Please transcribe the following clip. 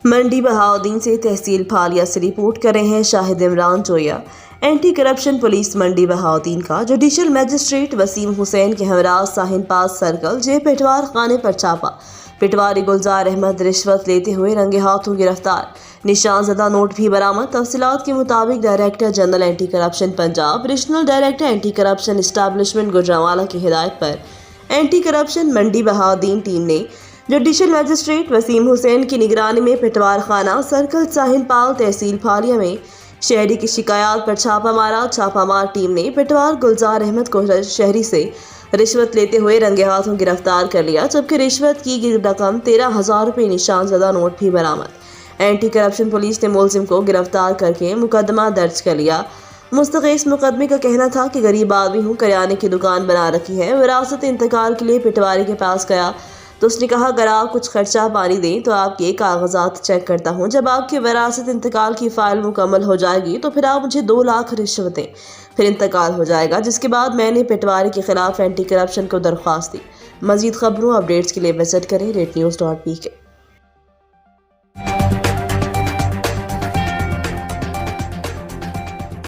मंडी बहाउद्दीन से तहसील फालिया से रिपोर्ट कर रहे हैं Shahid Imran Zoya. Anti corruption police Mandi Bahauddin का जुडिशल मजिस्ट्रेट वसीम हुसैन के हमरा साहिन पास सर्कल जे पिटवार खाने पर छापा। पिटवारी गुलजार अहमद रिश्वत लेते हुए रंगे हाथों गिरफ्तार। निशान ज़दा नोट भी बरामद। तफसीलात के मुताबिक director general anti corruption Punjab, regional director anti corruption establishment Gujranwala की हिदायत पर एंटी करप्शन मंडी बहाउद्दीन टीम ने जुडिशल मजिस्ट्रेट वसीम हुसैन की निगरानी में पिटवार खाना सर्कल साहिन पाल तहसील फालिया में शहरी की शिकायत पर छापा मारा। छापामार टीम ने पिटवार गुलजार अहमद को शहरी से रिश्वत लेते हुए रंगे हाथों गिरफ्तार कर लिया, जबकि रिश्वत की रकम 13,000 रुपये निशान ज़दा नोट भी बरामद। एंटी करप्शन पुलिस ने मुलजिम को गिरफ्तार करके मुकदमा दर्ज कर लिया। मुस्तक़ी इस मुकदमे का कहना था कि गरीब आदमी हूँ, किराने की दुकान बना रखी है। विरासत इंतकाल के लिए पिटवारी के पास गया तो उसने कहा, अगर आप कुछ खर्चा पानी दें तो आपके कागजात चेक करता हूं। जब आपकी विरासत इंतकाल की फ़ाइल मुकम्मल हो जाएगी तो फिर आप मुझे 2 लाख रिश्वत दें, फिर इंतकाल हो जाएगा। जिसके बाद मैंने पिटवारी के खिलाफ एंटी करप्शन को दरख्वास्त दी। मज़ीद खबरों अपडेट्स के लिए विजिट करें rednews.pk।